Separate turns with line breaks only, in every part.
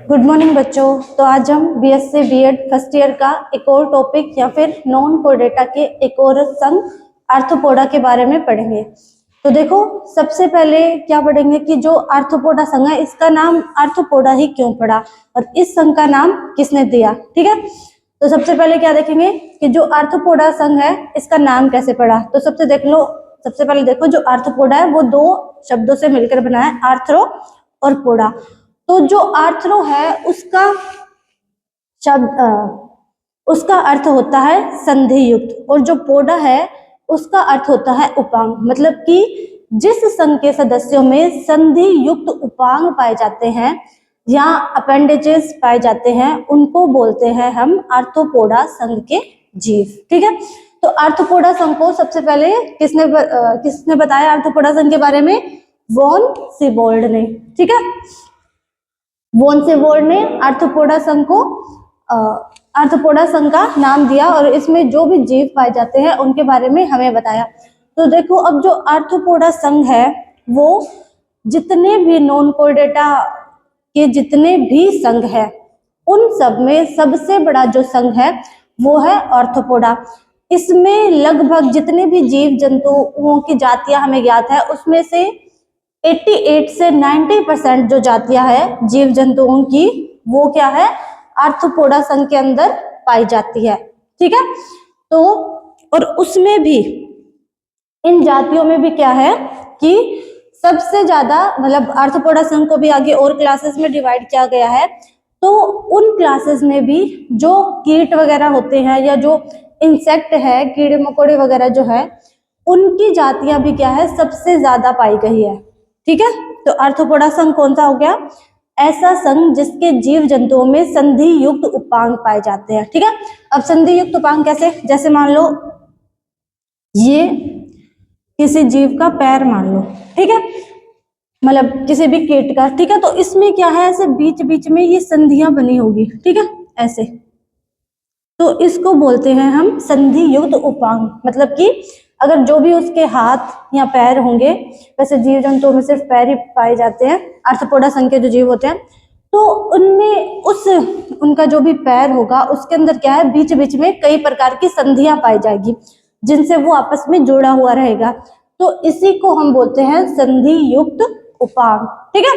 Good morning बच्चों। तो आज हम बीएससी बीएड फर्स्ट ईयर का एक और टॉपिक या फिर नॉन कोर डेटा के एक और संघ आर्थ्रोपोडा के बारे में पढ़ेंगे। तो देखो, सबसे पहले क्या पढ़ेंगे कि जो आर्थ्रोपोडा संघ है इसका नाम आर्थ्रोपोडा ही क्यों पड़ा और इस संघ का नाम किसने दिया। ठीक है, तो सबसे पहले क्या देखेंगे कि जो आर्थ्रोपोडा संघ है इसका नाम कैसे पड़ा। तो सबसे पहले देखो, जो आर्थ्रोपोडा है वो दो शब्दों से मिलकर बना है, आर्थ्रो और पोडा। तो जो आर्थ्रो है उसका अर्थ होता है संधि युक्त, और जो पोडा है उसका अर्थ होता है उपांग। मतलब कि जिस संघ के सदस्यों में संधि युक्त उपांग पाए जाते हैं या अपेंडेजेस पाए जाते हैं उनको बोलते हैं हम आर्थ्रोपोडा संघ के जीव। ठीक है, तो आर्थ्रोपोडा संघ को सबसे पहले किसने बताया आर्थ्रोपोडा संघ के बारे में? वॉन सीबोल्ड ने। ठीक है, वॉन सीबोल्ड ने आर्थ्रोपोडा संघ का नाम दिया और इसमें जो भी जीव पाए जाते हैं उनके बारे में हमें बताया। तो देखो, अब जो आर्थ्रोपोडा संघ है वो जितने भी नॉन कोर डेटा के जितने भी संघ है उन सब में सबसे बड़ा जो संघ है वो है आर्थ्रोपोडा। इसमें लगभग जितने भी जीव जंतुओं की जातियां हमें ज्ञात है उसमें से 88 से 90% जो जातियां है जीव जंतुओं की वो क्या है, आर्थ्रोपोडा संघ के अंदर पाई जाती है। ठीक है, तो और उसमें भी इन जातियों में भी क्या है कि सबसे ज्यादा, मतलब आर्थ्रोपोडा संघ को भी आगे और क्लासेस में डिवाइड किया गया है। तो उन क्लासेस में भी जो कीट वगैरह होते हैं या जो इंसेक्ट है, कीड़े मकोड़े वगैरह जो है, उनकी जातियां भी क्या है, सबसे ज्यादा पाई गई है। ठीक है, तो आर्थ्रोपोडा संघ कौन सा हो गया? ऐसा संघ जिसके जीव जंतुओं में संधि युक्त उपांग पाए जाते हैं। ठीक है, अब संधि युक्त उपांग कैसे? जैसे मान लो ये किसी जीव का पैर मान लो, ठीक है, मतलब किसी भी कीट का। ठीक है, तो इसमें क्या है, ऐसे बीच बीच में ये संधियां बनी होगी। ठीक है, ऐसे, तो इसको बोलते हैं हम संधि युक्त उपांग। मतलब कि अगर जो भी उसके हाथ या पैर होंगे, वैसे जीव जंतुओं में सिर्फ पैर ही पाए जाते हैं आर्थ्रोपोडा संघ के जो जीव होते हैं, तो उनमें उनका जो भी पैर होगा उसके अंदर क्या है, बीच बीच में कई प्रकार की संधियां पाई जाएगी जिनसे वो आपस में जुड़ा हुआ रहेगा। तो इसी को हम बोलते हैं संधि युक्त उपांग। ठीक है,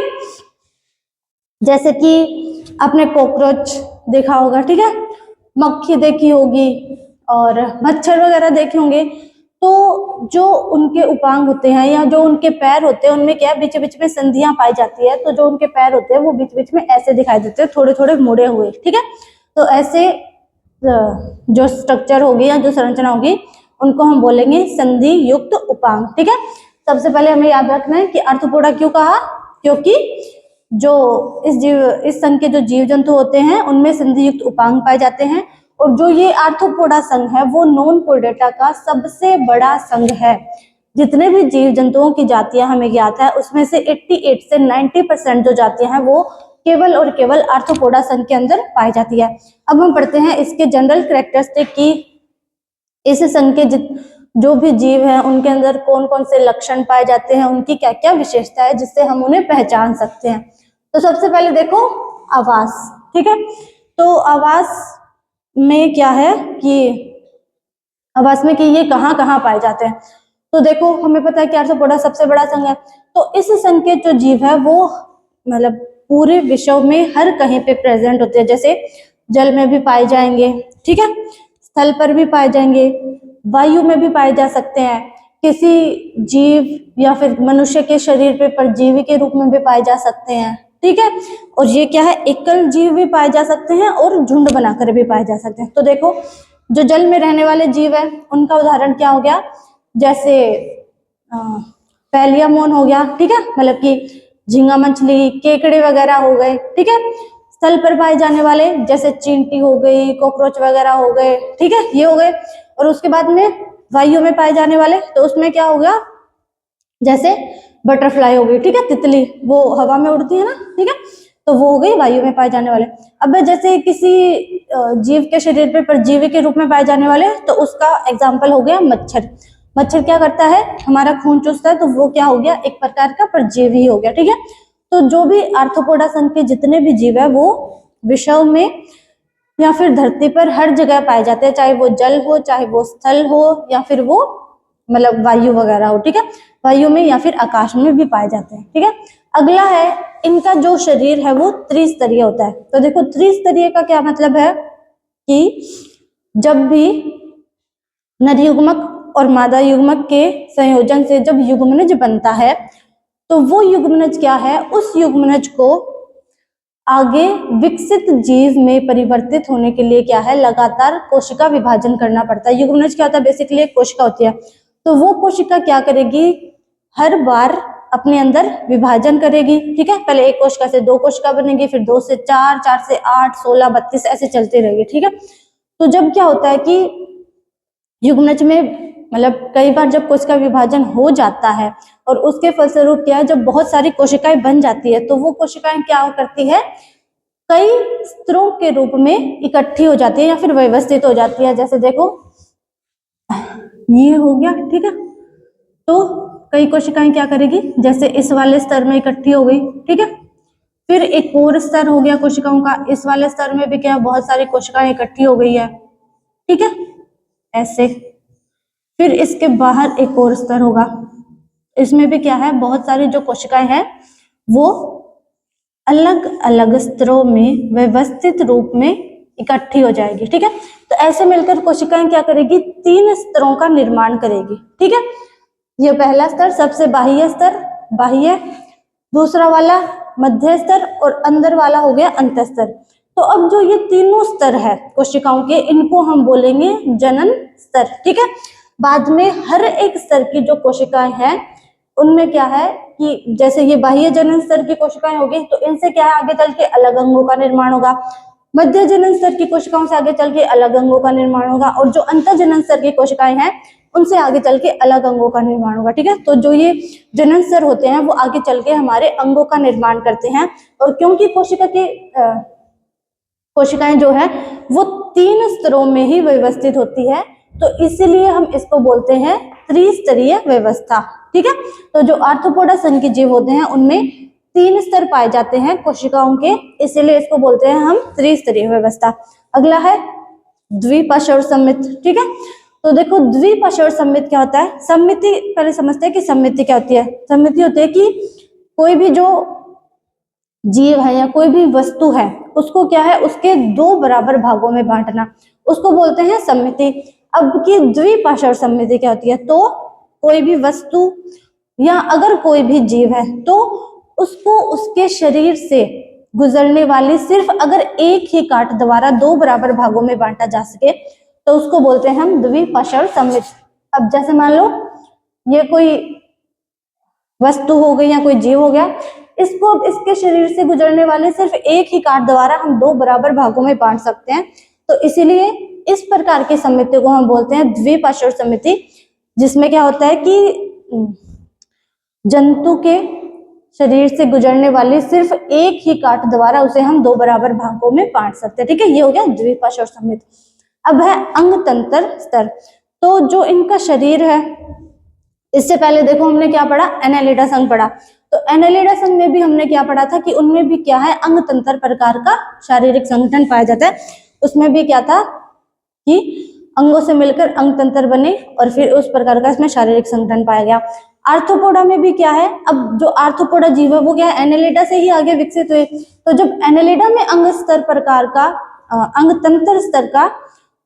जैसे कि आपने कॉकरोच देखा होगा, ठीक है, मक्खी देखी होगी और मच्छर वगैरह देखे होंगे। तो जो उनके उपांग होते हैं या जो उनके पैर होते हैं उनमें क्या है, बीच बीच में संधियां पाई जाती है। तो जो उनके पैर होते हैं वो बीच बीच में ऐसे दिखाई देते हैं, थोड़े थोड़े मुड़े हुए। ठीक है, तो ऐसे जो स्ट्रक्चर होगी या जो संरचना होगी उनको हम बोलेंगे संधि युक्त उपांग। ठीक है, सबसे पहले हमें याद रखना है कि आर्थ्रोपोडा क्यों कहा, क्योंकि जो इस संघ के जो जीव जंतु होते हैं उनमें संधि युक्त उपांग पाए जाते हैं। और जो ये आर्थ्रोपोडा संघ है वो नॉन कोर डेटा का सबसे बड़ा संघ है। जितने भी जीव जंतुओं की जातियां हमें ज्ञात है उसमें से 88 से 90% जो जातियां हैं वो केवल और केवल आर्थ्रोपोडा संघ के अंदर पाई जाती है। अब हम पढ़ते हैं इसके जनरल कैरेक्टरिस्टिक की, इस संघ के जो भी जीव हैं उनके अंदर कौन कौन से लक्षण पाए जाते हैं, उनकी क्या क्या विशेषता है जिससे हम उन्हें पहचान सकते हैं। तो सबसे पहले देखो आवास। ठीक है, तो आवास में क्या है कि ये कहाँ कहाँ पाए जाते हैं। तो देखो, हमें पता है कि आर्थ्रोपोडा सबसे बड़ा संघ है। तो इस संघ के जो जीव है वो मतलब पूरे विश्व में हर कहीं पे प्रेजेंट होते हैं। जैसे जल में भी पाए जाएंगे, ठीक है, स्थल पर भी पाए जाएंगे, वायु में भी पाए जा सकते हैं, किसी जीव या फिर मनुष्य के शरीर पे परजीवी के रूप में भी पाए जा सकते हैं। ठीक है, और ये क्या है, एकल जीव भी पाए जा सकते हैं और झुंड बनाकर भी पाए जा सकते हैं। तो देखो, जो जल में रहने वाले जीव है उनका उदाहरण क्या हो गया, जैसे पैलियामोन हो गया, ठीक है, मतलब कि झींगा मछली, केकड़े वगैरह हो गए। ठीक है, स्थल पर पाए जाने वाले जैसे चींटी हो गई, कॉकरोच वगैरह हो गए, ठीक है, ये हो गए। और उसके बाद में वायु में पाए जाने वाले, तो उसमें क्या हो गया, जैसे बटरफ्लाई हो गई, ठीक है, तितली, वो हवा में उड़ती है ना, ठीक है, तो वो हो गई वायु में पाए जाने वाले। अब जैसे किसी जीव के शरीर पे परजीवी के रूप में पाए जाने वाले, तो उसका एग्जाम्पल हो गया मच्छर। मच्छर क्या करता है, हमारा खून चूसता है, तो वो क्या हो गया, एक प्रकार का परजीवी हो गया। ठीक है, तो जो भी आर्थ्रोपोडा संघ के जितने भी जीव है वो विश्व में या फिर धरती पर हर जगह पाए जाते हैं, चाहे वो जल हो, चाहे वो स्थल हो, या फिर वो मतलब वायु वगैरह हो, ठीक है, वायु में या फिर आकाश में भी पाए जाते हैं, ठीक है। अगला है, इनका जो शरीर है वो त्रिस्तरीय होता है। तो देखो त्रिस्तरीय का क्या मतलब है कि जब भी नर युग्मक और मादा युग्मक के संयोजन से जब युग्मनज बनता है तो वो युग्मनज क्या है, उस युग्मनज को आगे विकसित जीव में परिवर्तित होने के लिए क्या है, लगातार कोशिका विभाजन करना पड़ता है। युग्मनज क्या होता है, बेसिकली एक कोशिका होती है, तो वो कोशिका क्या करेगी, हर बार अपने अंदर विभाजन करेगी, ठीक है। पहले एक कोशिका से 2 कोशिका बनेगी, फिर 2 से 4, 4 से 8, 16, 32 ऐसे चलते रहेगी, ठीक है। तो जब क्या होता है कि युग्मनज में मतलब कई बार जब कोशिका विभाजन हो जाता है और उसके फलस्वरूप क्या है, जब बहुत सारी कोशिकाएं बन जाती है तो वो कोशिकाएं क्या करती है, कई स्तरों के रूप में इकट्ठी हो जाती है या फिर व्यवस्थित हो जाती है। जैसे देखो ये हो गया, ठीक है, तो कई कोशिकाएं क्या करेगी, जैसे इस वाले स्तर में इकट्ठी हो गई, ठीक है। फिर एक और स्तर हो गया कोशिकाओं का, इस वाले स्तर में भी क्या बहुत सारी कोशिकाएं इकट्ठी हो गई है, ठीक है, ऐसे। फिर इसके बाहर एक और स्तर होगा, इसमें भी क्या है, बहुत सारी जो कोशिकाएं हैं वो अलग अलग स्तरों में व्यवस्थित रूप में इकट्ठी हो जाएगी, ठीक है। तो ऐसे मिलकर कोशिकाएं क्या करेगी, 3 स्तरों का निर्माण करेगी, ठीक है। ये पहला स्तर सबसे बाह्य स्तर, बाह्य, दूसरा वाला मध्य स्तर और अंदर वाला हो गया अंत स्तर। तो अब जो ये तीनों स्तर है कोशिकाओं के, इनको हम बोलेंगे जनन स्तर, ठीक है। बाद में हर एक स्तर की जो कोशिकाएं हैं उनमें क्या है कि जैसे ये बाह्य जनन स्तर की कोशिकाएं होगी तो इनसे क्या है, आगे चल के अलग अंगों का निर्माण होगा। मध्य जनन स्तर की कोशिकाओं से आगे चल के अलग अंगों का निर्माण होगा, और जो अंत जनन स्तर की कोशिकाएं हैं उनसे आगे चल के अलग अंगों का निर्माण होगा, ठीक है। तो जो ये जनन स्तर होते हैं वो आगे चल के हमारे अंगों का निर्माण करते हैं। और क्योंकि कोशिकाएं जो है वो 3 स्तरों में ही व्यवस्थित होती है, तो इसीलिए हम इसको बोलते हैं त्रिस्तरीय व्यवस्था, ठीक है। तो जो आर्थ्रोपोडा संघ के जीव होते हैं उनमें 3 स्तर पाए जाते हैं कोशिकाओं के, इसीलिए इसको बोलते हैं हम त्रिस्तरीय व्यवस्था। अगला है द्विपार्श्व सममित, ठीक है। तो देखो द्विपार्श्व सममित क्या होता है, सममिति पहले समझते हैं कि सममिति क्या होती है। सममिति होती है कि कोई भी जो जीव है या कोई भी वस्तु है उसको क्या है, उसके 2 बराबर भागों में बांटना, उसको बोलते हैं सममिति। अब की द्विपार्श्व सममिति क्या होती है, तो कोई भी वस्तु या अगर कोई भी जीव है तो उसको उसके शरीर से गुजरने वाली सिर्फ अगर एक ही काट द्वारा 2 बराबर भागों में बांटा जा सके तो उसको बोलते हैं हम द्विपार्श्व सममित। अब जैसे मान लो ये कोई वस्तु हो गई या कोई जीव हो गया, इसको इसके शरीर से गुजरने वाले सिर्फ एक ही काट द्वारा हम 2 बराबर भागों में बांट सकते हैं, तो इसीलिए इस प्रकार की सममिति को हम बोलते हैं द्विपार्श्व सममिति, जिसमें क्या होता है कि जंतु के शरीर से गुजरने वाली सिर्फ एक ही काट द्वारा उसे हम 2 बराबर भागों में बांट सकते हैं, ठीक है। ये हो गया द्विपार्श्व सममित। अब है अंग तंत्र स्तर। तो जो इनका शरीर है, इससे पहले देखो हमने क्या पढ़ा, एनालिडा संघ पढ़ा। तो एनालिडा संघ में भी हमने क्या पढ़ा था कि उनमें भी क्या है, अंग तंत्र प्रकार का शारीरिक संगठन पाया जाता है। उसमें भी क्या था कि अंगों से मिलकर अंग तंत्र बने और फिर उस प्रकार का इसमें शारीरिक संगठन पाया गया। आर्थ्रोपोडा में भी क्या है, अब जो आर्थ्रोपोडा जीव है वो क्या है, एनालिडा से ही आगे विकसित हुए। तो जब एनालिडा में अंग स्तर प्रकार का अंग तंत्र स्तर का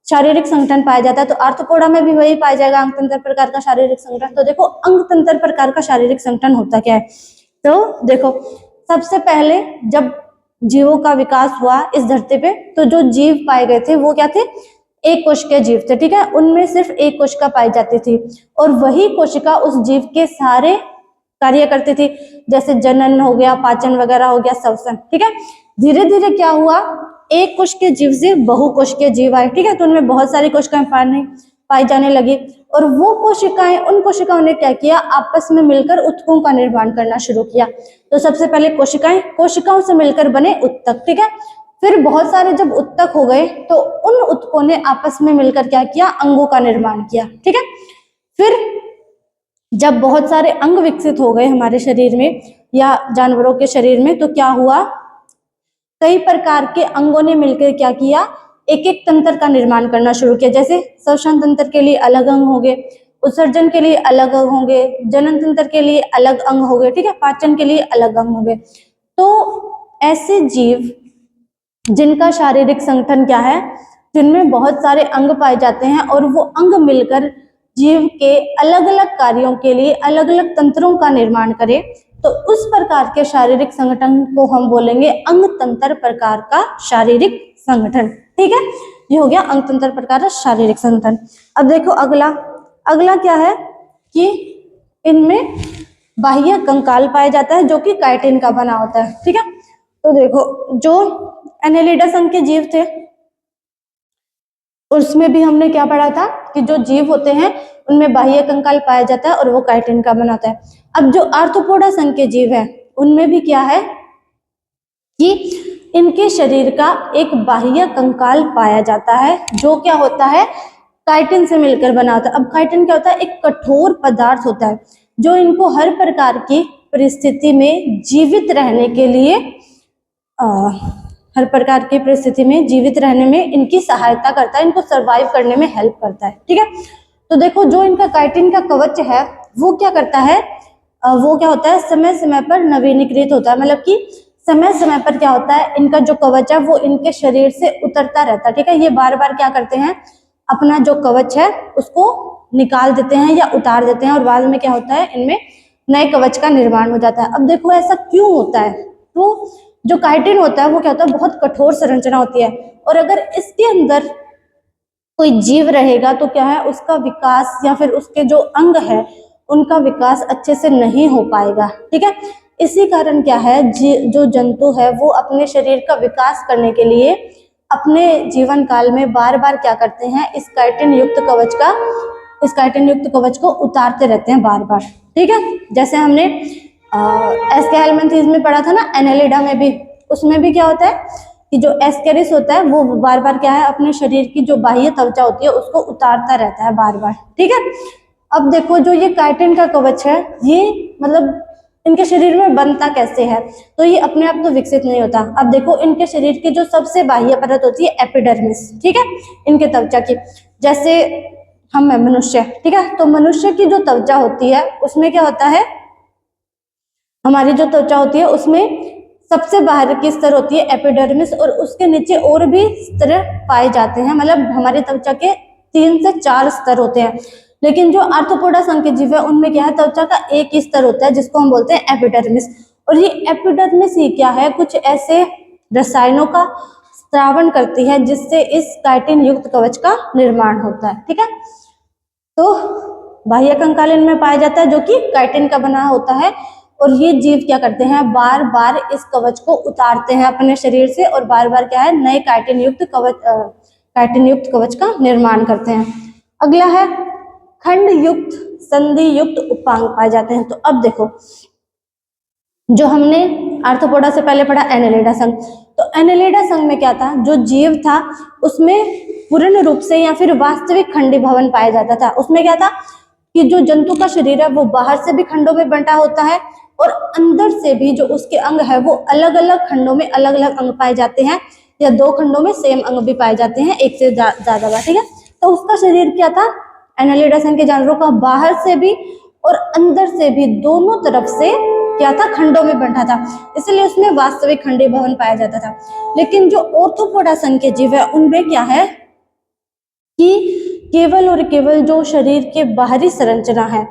शारीरिक संगठन पाया जाता है तो आर्थ्रोपोडा में भी वही पाया जाएगा, अंग तंत्र प्रकार का शारीरिक संगठन। तो देखो अंग तंत्र प्रकार का शारीरिक संगठन होता क्या है, तो देखो सबसे पहले जब जीवों का विकास हुआ इस धरती पे तो जो जीव पाए गए थे वो क्या थे, एक कोशिकीय जीव थे, ठीक है। उनमें सिर्फ एक कोशिका पाई जाती थी और वही कोशिका उस जीव के सारे कार्य करती थी, जैसे जनन हो गया, पाचन वगैरह हो गया, श्वसन, ठीक है। धीरे धीरे क्या हुआ, एक कोशिकीय जीव से बहुकोशिकीय जीव आए, ठीक है। तो उनमें बहुत सारी कोशिकाएं पाई जाने लगी और वो कोशिकाएं, उन कोशिकाओं ने क्या किया, आपस में मिलकर उत्तकों का निर्माण करना शुरू किया। तो सबसे पहले कोशिकाओं से मिलकर बने उत्तक, ठीक है। फिर बहुत सारे जब उत्तक हो गए तो उन उत्तकों ने आपस में मिलकर क्या किया, अंगों का निर्माण किया, ठीक है। फिर जब बहुत सारे अंग विकसित हो गए हमारे शरीर में या जानवरों के शरीर में, तो क्या हुआ, कई प्रकार के अंगों ने मिलकर क्या किया, एक एक तंत्र का निर्माण करना शुरू किया। जैसे श्वसन तंत्र के लिए अलग अंग होंगे, उत्सर्जन के लिए अलग अंग होंगे, जनन तंत्र के लिए अलग अंग होंगे, ठीक है, पाचन के लिए अलग अंग होंगे। तो ऐसे जीव जिनका शारीरिक संगठन क्या है, जिनमें बहुत सारे अंग पाए जाते हैं और वो अंग मिलकर जीव के अलग अलग कार्यों के लिए अलग अलग तंत्रों का निर्माण करे, तो उस प्रकार के शारीरिक संगठन को हम बोलेंगे अंग तंत्र प्रकार का शारीरिक संगठन। ठीक है, ये हो गया अंग तंत्र प्रकार का शारीरिक संगठन। अब देखो अगला क्या है कि इनमें बाह्य कंकाल पाया जाता है जो कि काइटिन का बना होता है। ठीक है, तो देखो जो एनेलिडा संघ के जीव थे उसमें भी हमने क्या पढ़ा था कि जो जीव होते हैं उनमें बाह्य कंकाल पाया जाता है और वो काइटिन का बना होता है। अब जो आर्थ्रोपोडा संघ के जीव है उनमें भी क्या है कि इनके शरीर का एक बाह्य कंकाल पाया जाता है जो क्या होता है, काइटिन से मिलकर बना होता है। अब काइटिन क्या होता है, एक कठोर पदार्थ होता है जो इनको हर प्रकार की परिस्थिति में जीवित रहने के लिए हर प्रकार की परिस्थिति में जीवित रहने में इनकी सहायता करता है, इनको सरवाइव करने में हेल्प करता है। ठीक है, तो देखो जो इनका काइटिन का कवच है वो क्या करता है, वो क्या होता है, समय समय पर नवीनीकृत होता है। मतलब कि समय समय पर क्या होता है, इनका जो कवच है वो इनके शरीर से उतरता रहता है। ठीक है, ये बार बार क्या करते हैं, अपना जो कवच है उसको निकाल देते हैं या उतार देते हैं और बाद में क्या होता है, इनमें नए कवच का निर्माण हो जाता है। अब देखो ऐसा क्यों होता है, तो जो काइटिन होता है वो क्या होता है, बहुत कठोर संरचना होती है और अगर इसके अंदर कोई जीव रहेगा तो क्या है, उसका विकास या फिर उसके जो अंग है उनका विकास अच्छे से नहीं हो पाएगा। ठीक है, इसी कारण क्या है, जो जंतु है वो अपने शरीर का विकास करने के लिए अपने जीवन काल में बार बार क्या करते हैं, इस काइटिन युक्त कवच को उतारते रहते हैं बार बार। ठीक है, जैसे हमने एस्केलेंथीज में पढ़ा था ना, एनेलिडा में भी, उसमें भी क्या होता है कि जो एस्केरिस होता है वो बार बार क्या है, अपने शरीर की जो बाह्य त्वचा होती है उसको उतारता रहता है बार बार। ठीक है, अब देखो जो ये काइटिन का कवच है ये मतलब इनके शरीर में बनता कैसे है, तो ये अपने आप तो विकसित नहीं होता। अब देखो इनके शरीर की जो सबसे बाह्य परत होती है एपिडर्मिस, ठीक है, इनके त्वचा की, जैसे हम है मनुष्य, ठीक है, तो मनुष्य की जो त्वचा होती है उसमें क्या होता है, हमारी जो त्वचा होती है उसमें सबसे बाहर की स्तर होती है एपिडर्मिस और उसके नीचे और भी स्तर पाए जाते हैं। मतलब हमारी त्वचा के 3 से 4 स्तर होते हैं, लेकिन जो आर्थ्रोपोडा संघ के जीव है उनमें क्या है, त्वचा का एक ही स्तर होता है जिसको हम बोलते हैं एपिडर्मिस। और ये एपिडर्मिस ही क्या है, कुछ ऐसे रसायनों का स्रावण करती है जिससे इस काइटिन युक्त कवच का निर्माण होता है। ठीक है, तो बाह्य कंकाल इनमें पाया जाता है जो कि काइटिन का बना होता है और ये जीव क्या करते हैं, बार बार इस कवच को उतारते हैं अपने शरीर से और बार बार क्या है, नए काइटिन युक्त कवच का निर्माण करते हैं। अगला है खंड युक्त संधि युक्त उपांग पाए जाते हैं। तो अब देखो जो हमने आर्थ्रोपोडा से पहले पढ़ा एनेलिडा संघ, तो एनेलिडा संघ में क्या था, जो जीव था उसमें पूर्ण रूप से या फिर वास्तविक खंडी भवन पाया जाता था। उसमें क्या था कि जो जंतु का शरीर है वो बाहर से भी खंडों में बंटा होता है और अंदर से भी जो उसके अंग है वो अलग अलग खंडों में अलग अलग अंग पाए जाते हैं या 2 खंडों में सेम अंग भी पाए जाते हैं, एक से ज्यादा बार। ठीक है, तो उसका शरीर क्या था, एनेलिडा संघ के जानवरों का बाहर से भी और अंदर से भी दोनों तरफ से क्या था, खंडों में बंटा था, इसलिए उसमें वास्तविक खंडी भवन पाया जाता था। लेकिन जो आर्थ्रोपोडा संघ के जीव है उनमें क्या है कि केवल और केवल जो शरीर के बाहरी संरचना है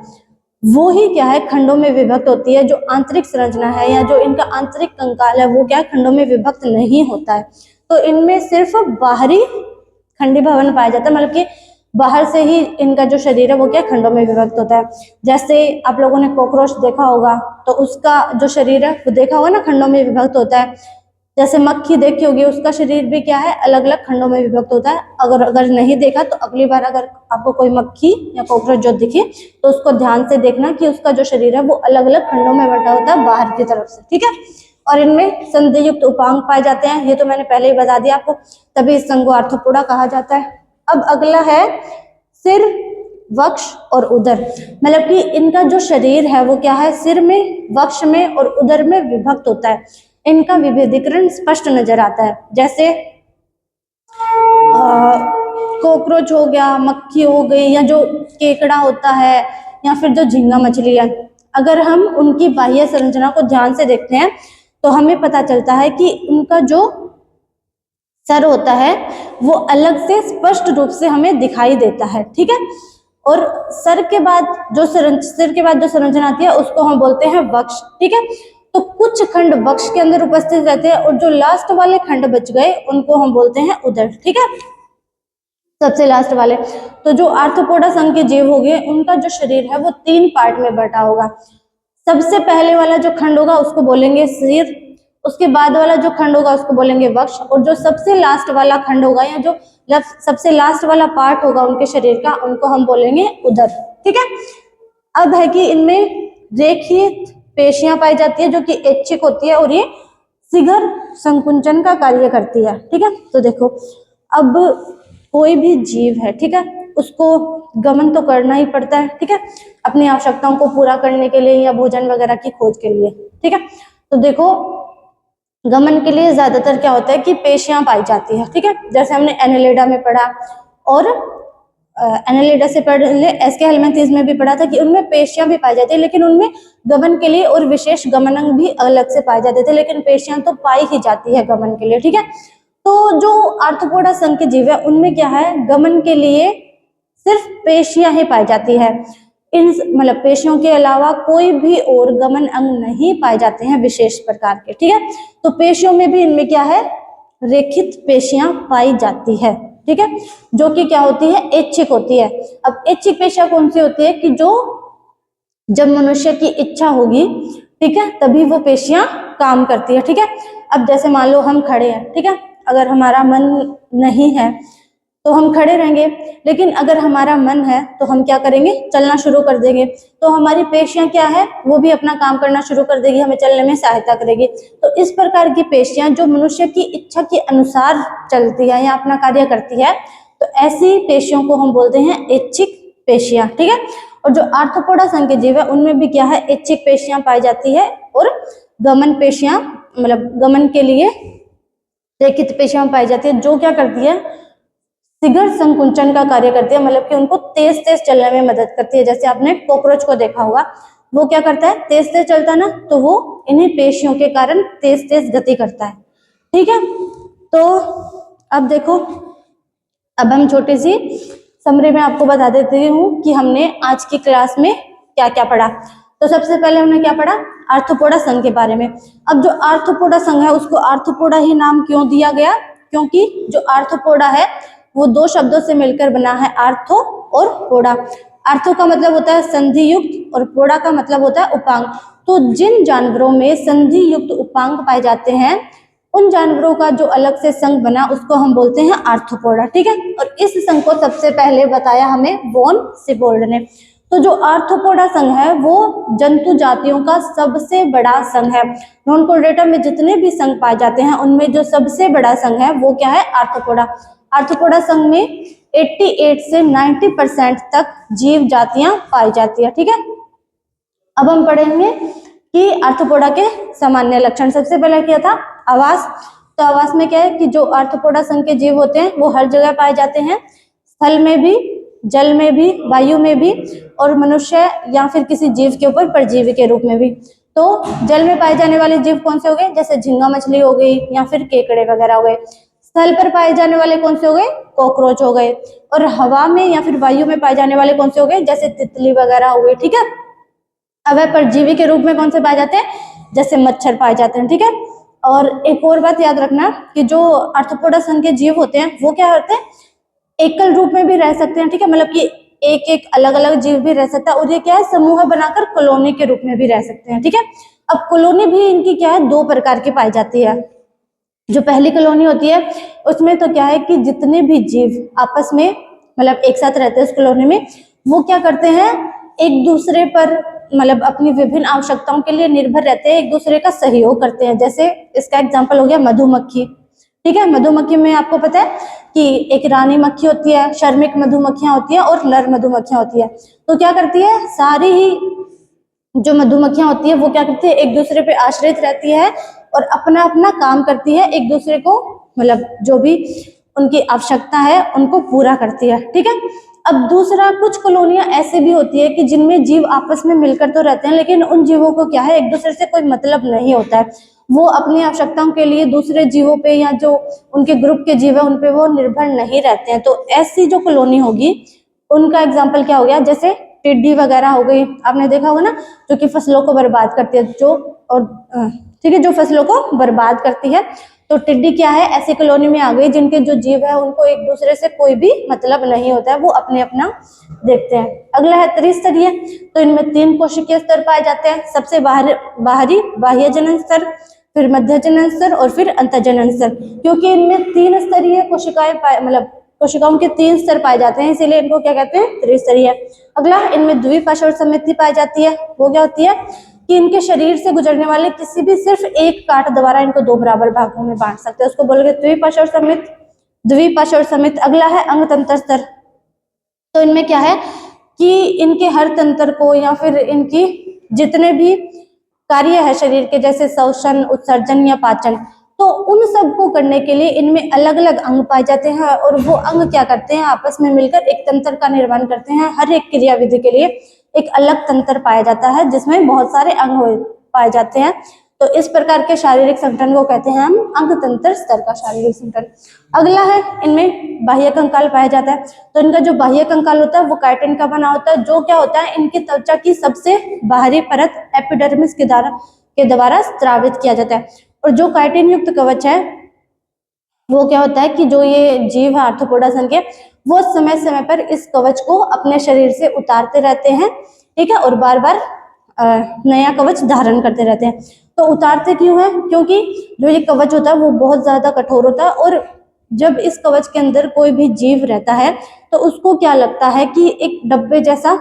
वो ही क्या है, खंडों में विभक्त होती है। जो आंतरिक संरचना है या जो इनका आंतरिक कंकाल है वो क्या है, खंडों में विभक्त नहीं होता है। तो इनमें सिर्फ बाहरी खंडी भवन पाया जाता है, मतलब कि बाहर से ही इनका जो शरीर है वो क्या खंडों में विभक्त होता है। जैसे आप लोगों ने कॉकरोच देखा होगा तो उसका जो शरीर है वो देखा होगा ना, खंडों में विभक्त होता है। जैसे मक्खी देखी होगी उसका शरीर भी क्या है, अलग अलग खंडों में विभक्त होता है। अगर नहीं देखा तो अगली बार अगर आपको कोई मक्खी या कॉकरोच जो दिखे तो उसको ध्यान से देखना कि उसका जो शरीर है वो अलग अलग खंडों में बंटा होता है बाहर की तरफ से। ठीक है, और इनमें संधि युक्त उपांग पाए जाते हैं, ये तो मैंने पहले ही बता दिया आपको, तभी इस संघ को आर्थ्रोपोडा कहा जाता है। अब अगला है सिर वक्ष और उदर, मतलब कि इनका जो शरीर है वो क्या है, सिर में, वक्ष में और उदर में विभक्त होता है। इनका विभेदीकरण स्पष्ट नजर आता है। जैसे कॉकरोच हो गया, मक्खी हो गई, या जो केकड़ा होता है, या फिर जो झींगा मछली है, अगर हम उनकी बाह्य संरचना को ध्यान से देखते हैं तो हमें पता चलता है कि उनका जो सर होता है वो अलग से स्पष्ट रूप से हमें दिखाई देता है, ठीक है। और सिर के बाद जो संरचना आती है उसको हम बोलते हैं वक्ष, ठीक है। तो कुछ खंड वक्ष के अंदर उपस्थित रहते हैं और जो लास्ट वाले खंड बच गए उनको हम बोलते हैं उदर, ठीक है, सबसे लास्ट वाले। तो जो आर्थ्रोपोडा संघ के जीव हो गए उनका जो शरीर है वो 3 पार्ट में बटा होगा। सबसे पहले वाला जो खंड होगा उसको बोलेंगे सिर, उसके बाद वाला जो खंड होगा उसको बोलेंगे वक्ष, और जो सबसे लास्ट वाला खंड होगा या जो सबसे लास्ट वाला पार्ट होगा उनके शरीर का, उनको हम बोलेंगे उदर, ठीक है। अब है कि इनमें रेखित पेशियां पाई जाती है जो कि ऐच्छिक होती है और ये शीघ्र संकुंचन का कार्य करती है, ठीक है। तो देखो, अब कोई भी जीव है, ठीक है, उसको गमन तो करना ही पड़ता है, ठीक है, अपनी आवश्यकताओं को पूरा करने के लिए या भोजन वगैरह की खोज के लिए, ठीक है। तो देखो, गमन के लिए ज्यादातर क्या होता है कि पेशियां पाई जाती है, ठीक है, जैसे हमने एनेलिडा में पढ़ा और एनेलिडा से पहले एस्के हेलमिंथेस में भी पढ़ा था कि उनमें पेशियां भी पाई जाती है, लेकिन उनमें गमन के लिए और विशेष गमनांग भी अलग से पाए जाते थे, लेकिन पेशियां तो पाई ही जाती है गमन के लिए, ठीक है। तो जो आर्थ्रोपोडा संघ के जीव है उनमें क्या है, गमन के लिए सिर्फ पेशियां ही पाई जाती है। इन मतलब पेशियों के अलावा कोई भी और गमन अंग नहीं पाए जाते हैं विशेष प्रकार के, ठीक है। तो पेशियों में भी इनमें क्या है, रेखित पेशियां पाई जाती है, ठीक है, जो कि क्या होती है, ऐच्छिक होती है। अब ऐच्छिक पेशियां कौन सी होती है कि जो जब मनुष्य की इच्छा होगी, ठीक है, तभी वो पेशियां काम करती है, ठीक है। अब जैसे मान लो हम खड़े हैं, ठीक है, अगर हमारा मन नहीं है तो हम खड़े रहेंगे, लेकिन अगर हमारा मन है तो हम क्या करेंगे, चलना शुरू कर देंगे, तो हमारी पेशियां क्या है, वो भी अपना काम करना शुरू कर देगी, हमें चलने में सहायता करेगी। तो इस प्रकार की पेशियां जो मनुष्य की इच्छा के अनुसार चलती है या अपना कार्य करती है, तो ऐसी पेशियों को हम बोलते हैं ऐच्छिक पेशियां, ठीक है। और जो आर्थ्रोपोडा संघ के जीव है उनमें भी क्या है, ऐच्छिक पेशियां पाई जाती है और गमन पेशियां, मतलब गमन के लिए रेखित पेशियां पाई जाती है, जो क्या करती है, शीघ्र संकुंचन का कार्य करती है, मतलब कि उनको तेज तेज चलने में मदद करती है। जैसे आपने कॉकरोच को देखा होगा, वो क्या करता है, तेज तेज चलता है ना, तो वो इन्हीं पेशियों के कारण तेज तेज गति करता है, ठीक है। तो अब देखो, अब हम छोटी सी समरी में आपको बता देती हूँ कि हमने आज की क्लास में क्या क्या पढ़ा। तो सबसे पहले हमने क्या पढ़ा, आर्थ्रोपोडा संघ के बारे में। अब जो आर्थ्रोपोडा संघ है उसको आर्थ्रोपोडा ही नाम क्यों दिया गया, क्योंकि जो आर्थ्रोपोडा है वो 2 शब्दों से मिलकर बना है, आर्थो और पोडा। आर्थो का मतलब होता है संधि युक्त और पोडा का मतलब होता है उपांग। तो जिन जानवरों में संधि युक्त उपांग पाए जाते हैं उन जानवरों का जो अलग से संघ बना उसको हम बोलते हैं आर्थ्रोपोडा, ठीक है। और इस संघ को सबसे पहले बताया हमें वॉन सिबोल्ड ने। तो जो आर्थ्रोपोडा संघ है वो जंतु जातियों का सबसे बड़ा संघ है। नॉन कोर्डेटा में जितने भी संघ पाए जाते हैं उनमें जो सबसे बड़ा संघ है वो क्या है, आर्थ्रोपोडा। आर्थ्रोपोडा संघ में 88 से 90% तक जीव जातियां पाई जाती है, ठीक है। अब हम पढ़ेंगे कि आर्थ्रोपोडा के सामान्य लक्षण। सबसे पहले क्या था, आवास। तो आवास में क्या है कि जो आर्थ्रोपोडा संघ के जीव होते हैं वो हर जगह पाए जाते हैं, स्थल में भी, जल में भी, वायु में भी, और मनुष्य या फिर किसी जीव के ऊपर परजीवी के रूप में भी। तो जल में पाए जाने वाले जीव कौन से हो गए, जैसे झींगा मछली हो गई या फिर केकड़े वगैरह हो गए। स्थल पर पाए जाने वाले कौन से हो गए, कॉकरोच हो गए। और हवा में या फिर वायु में पाए जाने वाले कौन से हो गए, जैसे तितली वगैरह हो गई, ठीक है। अब परजीवी के रूप में कौन से पाए जाते हैं, जैसे मच्छर पाए जाते हैं, ठीक है। और एक और बात याद रखना कि जो आर्थ्रोपोडा संघ के जीव होते हैं वो क्या होते हैं, एकल रूप में भी रह सकते हैं, ठीक है, मतलब कि एक एक अलग अलग जीव भी रह सकता है, और ये क्या है, समूह बनाकर कॉलोनी के रूप में भी रह सकते हैं, ठीक है। अब कॉलोनी भी इनकी क्या है, 2 प्रकार की पाई जाती है। जो पहली कॉलोनी होती है उसमें तो क्या है कि जितने भी जीव आपस में मतलब एक साथ रहते हैं उस कॉलोनी में, वो क्या करते हैं, एक दूसरे पर मतलब अपनी विभिन्न आवश्यकताओं के लिए निर्भर रहते हैं, एक दूसरे का सहयोग करते हैं। जैसे इसका एग्जांपल हो गया मधुमक्खी, ठीक है। मधुमक्खी में आपको पता है कि एक रानी मक्खी होती है, श्रमिक मधुमक्खियां होती है और नर मधुमक्खियां होती है। तो क्या करती है, सारी ही जो मधुमक्खियां होती है वो क्या करती है, एक दूसरे पे आश्रित रहती है और अपना अपना काम करती है, एक दूसरे को मतलब जो भी उनकी आवश्यकता है उनको पूरा करती है। ठीक है। अब दूसरा, कुछ कॉलोनियां ऐसे भी होती है कि जिनमें जीव आपस में मिलकर तो रहते हैं, लेकिन उन जीवों को क्या है, एक दूसरे से कोई मतलब नहीं होता है। वो अपनी आवश्यकताओं के लिए दूसरे जीवों पे या जो उनके ग्रुप के जीव है उन पे वो निर्भर नहीं रहते हैं। तो ऐसी जो कॉलोनी होगी उनका एग्जाम्पल क्या हो गया, जैसे टिड्डी वगैरह हो गई, आपने देखा होगा ना, जो कि फसलों को बर्बाद करती है, जो और ठीक है, जो फसलों को बर्बाद करती है। तो टिड्डी क्या है, ऐसी कॉलोनी में आ गई जिनके जो जीव है उनको एक दूसरे से कोई भी मतलब नहीं होता है, वो अपने अपना देखते हैं। अगला है त्रिस्तरीय। तो इनमें 3 कोशिकीय स्तर पाए जाते हैं, सबसे बाहरी बाह्य जनन स्तर, फिर मध्य जनन स्तर और फिर अंतःजनन स्तर। क्योंकि इनमें 3 स्तरीय कोशिकाएं मतलब कोशिकाओं के 3 स्तर पाए जाते हैं, इसीलिए इनको क्या कहते हैं, त्रिस्तरीय। अगला, इनमें द्विपार्श्व समिति पाई जाती है। वो क्या होती है कि इनके शरीर से गुजरने वाले किसी भी सिर्फ एक काट द्वारा इनको 2 बराबर भागों में बांट सकते हैं, उसको बोलोगे द्विपार्श्व समिति, द्विपार्श्व समिति। अगला है अंग तंत्र स्तर। तो इनमें क्या है कि इनके हर तंत्र को या फिर इनकी जितने भी कार्य है शरीर के, जैसे श्वसन, उत्सर्जन या पाचन, तो उन सब को करने के लिए इनमें अलग अलग अंग पाए जाते हैं और वो अंग क्या करते हैं, आपस में मिलकर एक तंत्र का निर्माण करते हैं। हर एक क्रिया विधि के लिए एक अलग तंत्र पाया जाता है जिसमें बहुत सारे अंग पाए जाते हैं। तो इस प्रकार के शारीरिक संगठन को कहते हैं हम अंग तंत्र स्तर का शारीरिक संगठन। अगला है, इनमें बाह्य कंकाल पाया जाता है। तो इनका जो बाह्य कंकाल होता है वो काइटिन का बना होता है, जो क्या होता है, इनकी त्वचा की सबसे बाहरी परत एपिडर्मिस के द्वारा स्रावित किया जाता है। और जो काइटिन युक्त कवच है वो क्या होता है कि जो ये जीव है आर्थ्रोपोडा संघ, वो समय समय पर इस कवच को अपने शरीर से उतारते रहते हैं। ठीक है। और बार बार नया कवच धारण करते रहते हैं। तो उतारते क्यों है, क्योंकि जो ये कवच होता है वो बहुत ज्यादा कठोर होता है और जब इस कवच के अंदर कोई भी जीव रहता है तो उसको क्या लगता है कि एक डब्बे जैसा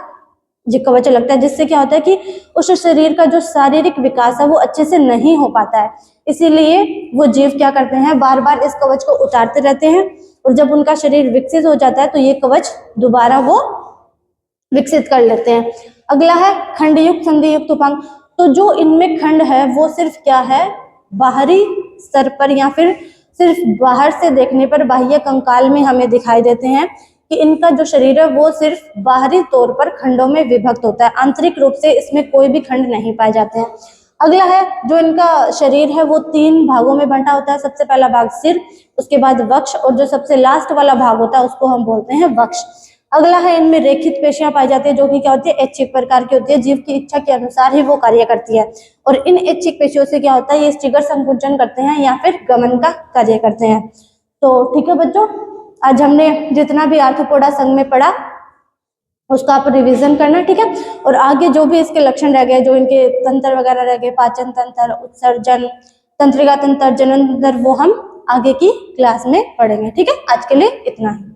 ये कवच लगता है, जिससे क्या होता है कि उस शरीर का जो शारीरिक विकास है वो अच्छे से नहीं हो पाता है। इसीलिए वो जीव क्या करते हैं, बार बार इस कवच को उतारते रहते हैं और जब उनका शरीर विकसित हो जाता है तो ये कवच दोबारा वो विकसित कर लेते हैं। अगला है खंडयुक्त संधियुक्त उपांग। तो जो इनमें खंड है वो सिर्फ क्या है, बाहरी स्तर पर या फिर सिर्फ बाहर से देखने पर बाह्य कंकाल में हमें दिखाई देते हैं कि इनका जो शरीर है वो सिर्फ बाहरी तौर पर खंडों में विभक्त होता है, आंतरिक रूप से इसमें कोई भी खंड नहीं पाए जाते हैं। अगला है, जो इनका शरीर है वो 3 भागों में बंटा होता है। सबसे पहला भाग सिर, उसके बाद वक्ष और जो सबसे लास्ट वाला भाग होता है उसको हम बोलते हैं वक्ष। अगला है, इनमें रेखित पेशियां पाई जाती है जो कि क्या होती है, ऐच्छिक प्रकार की होती है, जीव की इच्छा के अनुसार ही वो कार्य करती है। और इन ऐच्छिक पेशियों से क्या होता है, ये स्टिगर संकुचन करते हैं या फिर गमन का कार्य करते हैं। तो ठीक है बच्चों, आज हमने जितना भी आर्थ्रोपोडा संघ में पढ़ा उसका आप रिवीजन करना। ठीक है। और आगे जो भी इसके लक्षण रह गए, जो इनके तंत्र वगैरह रह गए, पाचन तंत्र, उत्सर्जन, तंत्रिका तंत्र, जनन तंत्र, वो हम आगे की क्लास में पढ़ेंगे। ठीक है। आज के लिए इतना ही।